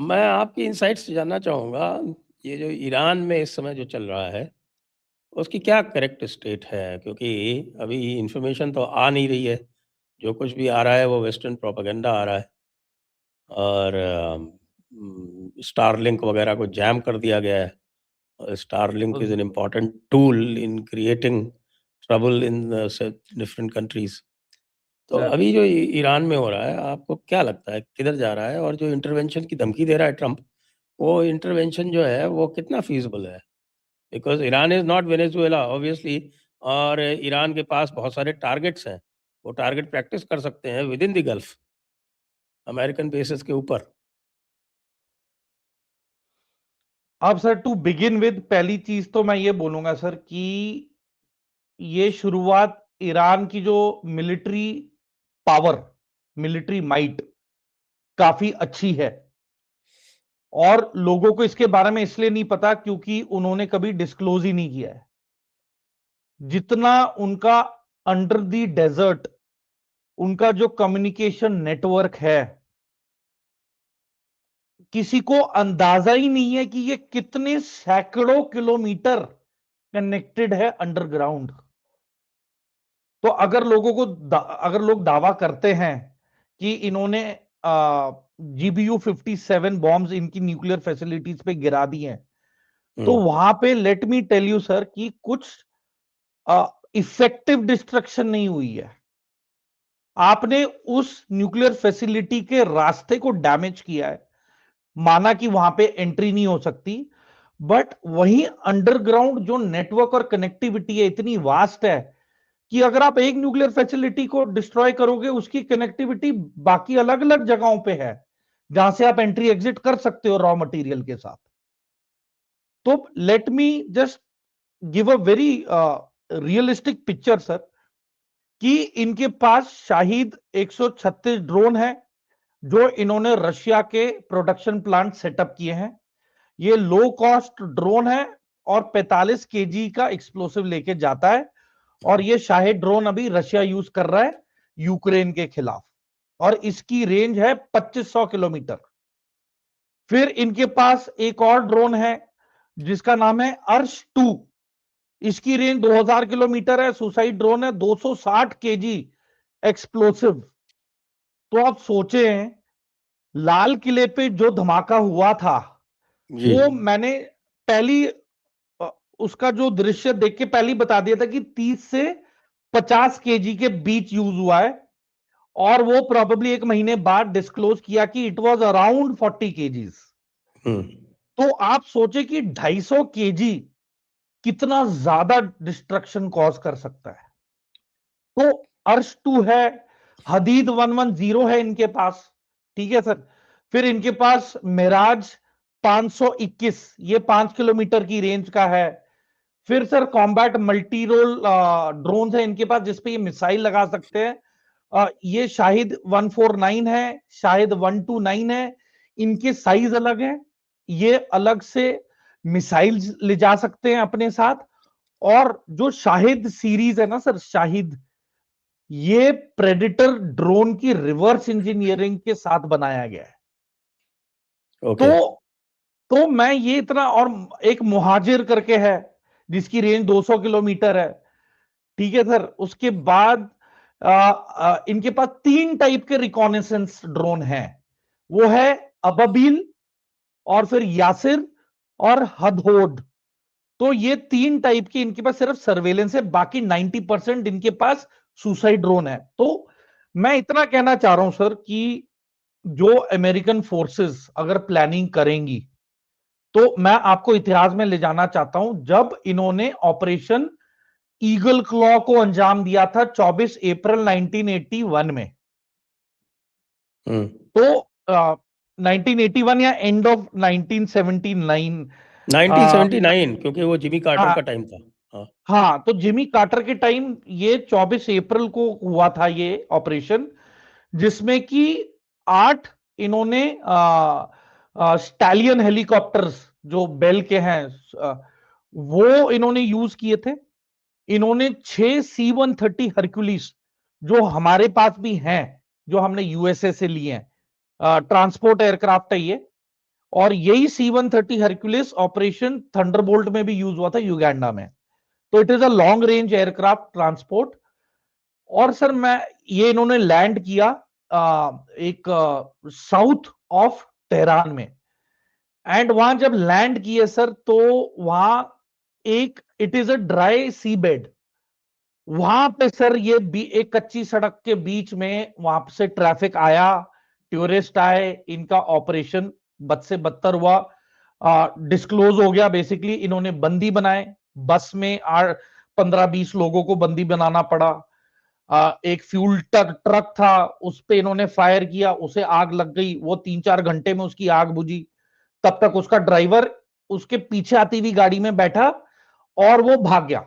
मैं आपकी इनसाइट्स जानना चाहूँगा, ये जो ईरान में इस समय जो चल रहा है, उसकी क्या करेक्ट स्टेट है? क्योंकि अभी इन्फॉर्मेशन तो आ नहीं रही है, जो कुछ भी आ रहा है वो वेस्टर्न प्रोपेगेंडा आ रहा है और स्टारलिंक वगैरह को जैम कर दिया गया है। Starlink is an important tool in creating trouble in different countries. तो अभी जो ईरान में हो रहा है, आपको क्या लगता है किधर जा रहा है? और जो इंटरवेंशन की धमकी दे रहा है ट्रंप, वो इंटरवेंशन जो है वो कितना फीजिबल है? Because Iran is not Venezuela obviously, और ईरान के पास बहुत सारे टारगेट्स हैं। वो टारगेट प्रैक्टिस कर सकते हैं with in the gulf, American bases के ऊपर। अब सर टू बिगिन विद पहली चीज तो मैं ये बोलूंगा सर कि ये शुरुआत ईरान की जो मिलिट्री पावर, मिलिट्री माइट काफी अच्छी है और लोगों को इसके बारे में इसलिए नहीं पता क्योंकि उन्होंने कभी डिस्क्लोज ही नहीं किया है। जितना उनका अंडर द डेजर्ट उनका जो कम्युनिकेशन नेटवर्क है, किसी को अंदाजा ही नहीं है कि ये कितने सैकड़ों किलोमीटर कनेक्टेड है अंडरग्राउंड। तो अगर अगर लोग दावा करते हैं कि इन्होंने GBU-57 बॉम्ब्स इनकी न्यूक्लियर फैसिलिटीज पे गिरा दी हैं, तो वहां पे let me tell you sir कि कुछ इफेक्टिव डिस्ट्रक्शन नहीं हुई है। आपने उस न्यूक्लियर फैसिलिटी के रास्ते को डैमेज किया है, माना कि वहां पे एंट्री नहीं हो सकती, बट वहीं अंडरग्राउंड जो नेटवर्क और कनेक्टिविटी है इतनी वास्ट है कि अगर आप एक न्यूक्लियर फैसिलिटी को डिस्ट्रॉय करोगे, उसकी कनेक्टिविटी बाकी अलग अलग जगहों पे है जहां से आप एंट्री एग्जिट कर सकते हो रॉ मटेरियल के साथ। तो let me just give a very realistic picture sir कि इनके पास शाहिद 136 ड्रोन है जो इन्होंने रशिया के प्रोडक्शन प्लांट सेटअप किए हैं। ये लो कॉस्ट ड्रोन है और 45 केजी का एक्सप्लोसिव लेके जाता है, और ये शाहिद ड्रोन अभी रशिया यूज कर रहा है यूक्रेन के खिलाफ, और इसकी रेंज है 2500 किलोमीटर। फिर इनके पास एक और ड्रोन है जिसका नाम है अर्श 2। इसकी रेंज 2000 किलोमीटर है, सुसाइड ड्रोन है, 260 केजी एक्सप्लोसिव। तो आप सोचे लाल किले पे जो धमाका हुआ था, जी। वो मैंने पहली उसका जो दृश्य देख के पहले ही बता दिया था कि 30 से 50 केजी के बीच यूज हुआ है, और वो प्रोबेबली एक महीने बाद डिस्क्लोज किया कि इट वाज अराउंड 40 केजीज। हुँ। तो आप सोचे कि 250 केजी कितना ज्यादा डिस्ट्रक्शन कॉज कर सकता है। तो अर्श 2 है, हदीद 110 है इनके पास, ठीक है सर। फिर इनके पास मिराज 521, ये 5 किलोमीटर की रेंज का है। फिर sir combat multi role drone है इनके पास जिसपे ये मिसाइल लगा सकते हैं। ये शाहिद 149 है, शाहिद 129 है। इनके साइज अलग है, ये अलग से मिसाइल ले जा सकते हैं अपने साथ। और जो शाहिद सीरीज है ना सर, शाहिद, ये प्रेडिटर ड्रोन की रिवर्स इंजीनियरिंग के साथ बनाया गया है। ओके। तो मैं ये इतना, और एक मुहाजिर करके है जिसकी रेंज 200 किलोमीटर है, ठीक है सर। उसके बाद इनके पास 3 टाइप के रिकॉनेसेंस ड्रोन हैं, वो है अबाबील, और फिर यासिर, और हदहोड। तो ये 3 टाइप के इनके पास सिर्फ सर्वेलेंस है, बाकी 90% इनके पास सुसाइड ड्रोन है। तो मैं इतना कहना चाह रहा हूं सर कि जो अमेरिकन फोर्सेस अगर प्लानिंग करेंगी, तो मैं आपको इतिहास में ले जाना चाहता हूं जब इन्होंने ऑपरेशन ईगल क्लॉ को अंजाम दिया था 24 अप्रैल 1981 में। हुँ। तो 1981 या एंड ऑफ 1979। 1979, क्योंकि वो जिमी कार्टर हाँ का टाइम था। हाँ। हाँ, तो जिमी कार्टर के टाइम ये 24 अप्रैल को हुआ था ये ऑपरेशन, जिसमें कि 8 इन्होंने स्टैलियन हेलीकॉप्टर्स जो बेल के हैं, वो इन्होंने यूज किए थे। इन्होंने 6 C-130 हरक्यूलिस, जो हमारे पास भी हैं, जो हमने यूएसए से लिए हैं, ट्रांसपोर्ट एयरक्राफ्ट है ये, और यही C-130 हरक्यूलिस ऑपरेशन थंडरबोल्ट में भी यूज हुआ था युगांडा में। तो it is a long range aircraft transport. और सर ये इन्होंने लैंड किया एक साउथ ऑफ तेहरान में। एंड वहां जब लैंड किए सर, तो वहां it is a dry sea bed. वहां पे सर ये एक कच्ची सड़क के बीच में वहां से ट्रैफिक आया, टूरिस्ट आए, इनका ऑपरेशन बद से बदतर हुआ, डिस्क्लोज हो गया। बेसिकली इन्होंने बंदी बनाए, बस में 15-20 लोगों को बंदी बनाना पड़ा। एक फ्यूल ट्रक था, उस पे इन्होंने फायर किया, उसे आग लग गई, वो 3-4 घंटे में उसकी आग बुझी। तब तक उसका ड्राइवर उसके पीछे आती हुई गाड़ी में बैठा और वो भाग गया।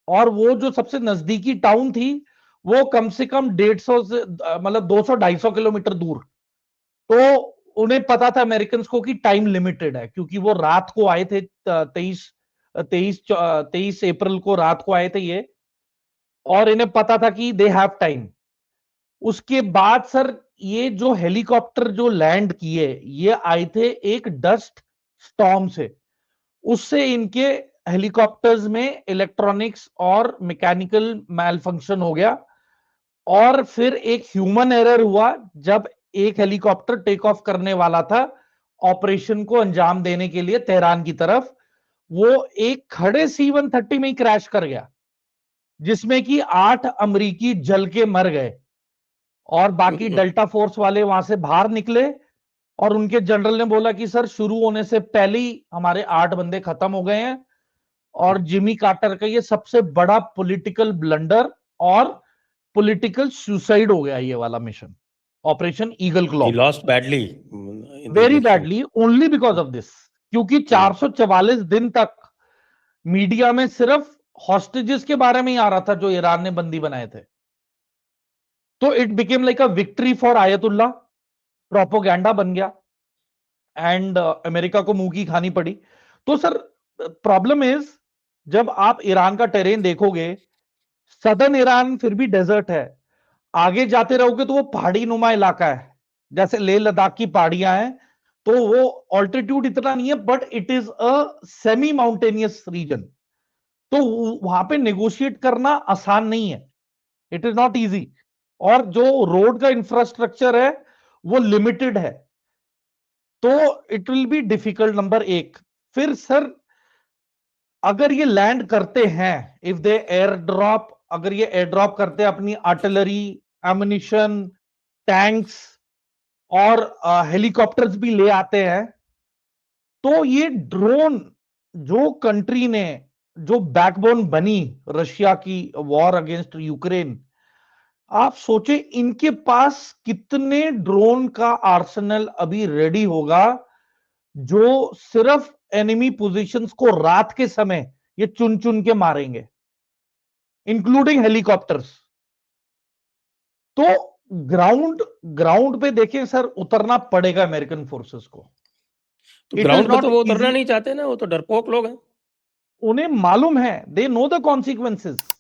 और वो जो सबसे नजदीकी टाउन थी वो कम से कम 150 से मतलब 200-250 किलोमीटर दूर। तो उन्हें पता था अमेरिकन को कि टाइम लिमिटेड है, क्योंकि वो रात को आए थे 23 अप्रैल को रात को आए थे ये, और इन्हें पता था कि दे हैव टाइम। उसके बाद सर ये जो हेलीकॉप्टर जो लैंड किए, ये आए थे एक डस्ट स्टॉर्म से। उससे इनके हेलीकॉप्टर्स में इलेक्ट्रॉनिक्स और मैकेनिकल मैल फंक्शन हो गया, और फिर एक ह्यूमन एरर हुआ जब एक हेलीकॉप्टर टेक ऑफ करने वाला था ऑपरेशन को अंजाम देने के लिए तेहरान की तरफ। वो एक खड़े C-130 में ही क्रैश कर गया, जिसमें कि 8 अमरीकी जल के मर गए। और बाकी डेल्टा फोर्स वाले वहां से बाहर निकले, और उनके जनरल ने बोला कि सर शुरू होने से पहले ही हमारे 8 बंदे खत्म हो गए हैं। और जिमी कार्टर का ये सबसे बड़ा पॉलिटिकल ब्लंडर और पॉलिटिकल सुसाइड हो गया ये वाला mission, operation eagle claw. He lost badly in the very election. Badly only because of this, क्योंकि 444 दिन तक मीडिया में सिर्फ हॉस्टेजेस के बारे में ही आ रहा था जो ईरान ने बंदी बनाए थे। तो it became like a victory for ayatollah, propaganda बन गया, एंड अमेरिका को मुंह की खानी पड़ी। तो सर प्रॉब्लम इज, जब आप ईरान का टेरेन देखोगे, सदर्न ईरान फिर भी डेजर्ट है, आगे जाते रहोगे तो वो पहाड़ी नुमा इलाका है, जैसे लेह लद्दाख की पहाड़ियां हैं। तो वो ऑल्टीट्यूड इतना नहीं है, but it is a semi mountainous region. तो वहां पे नेगोशिएट करना आसान नहीं है, इट इज नॉट इजी। और जो रोड का इंफ्रास्ट्रक्चर है वो लिमिटेड है, तो it will be difficult, number एक। फिर सर अगर ये लैंड करते हैं, इफ दे एयर ड्रॉप, अगर ये एयर ड्रॉप करते हैं अपनी आर्टिलरी, एमुनिशन, टैंक्स और हेलीकॉप्टर्स भी ले आते हैं, तो ये ड्रोन जो कंट्री ने जो बैकबोन बनी रशिया की वॉर अगेंस्ट यूक्रेन, आप सोचे इनके पास कितने ड्रोन का आर्सेनल अभी रेडी होगा, जो सिर्फ एनिमी पोजीशंस को रात के समय ये चुन चुन के मारेंगे, इंक्लूडिंग हेलीकॉप्टर्स। तो ग्राउंड पे देखें सर, उतरना पड़ेगा अमेरिकन फोर्सेस को। तो इट इज ग्राउंड पे नॉट तो वो उतरना इजी। नहीं चाहते ना, वो तो डरपोक लोग हैं। उन्हें मालूम है, दे नो द कॉन्सिक्वेंसेस।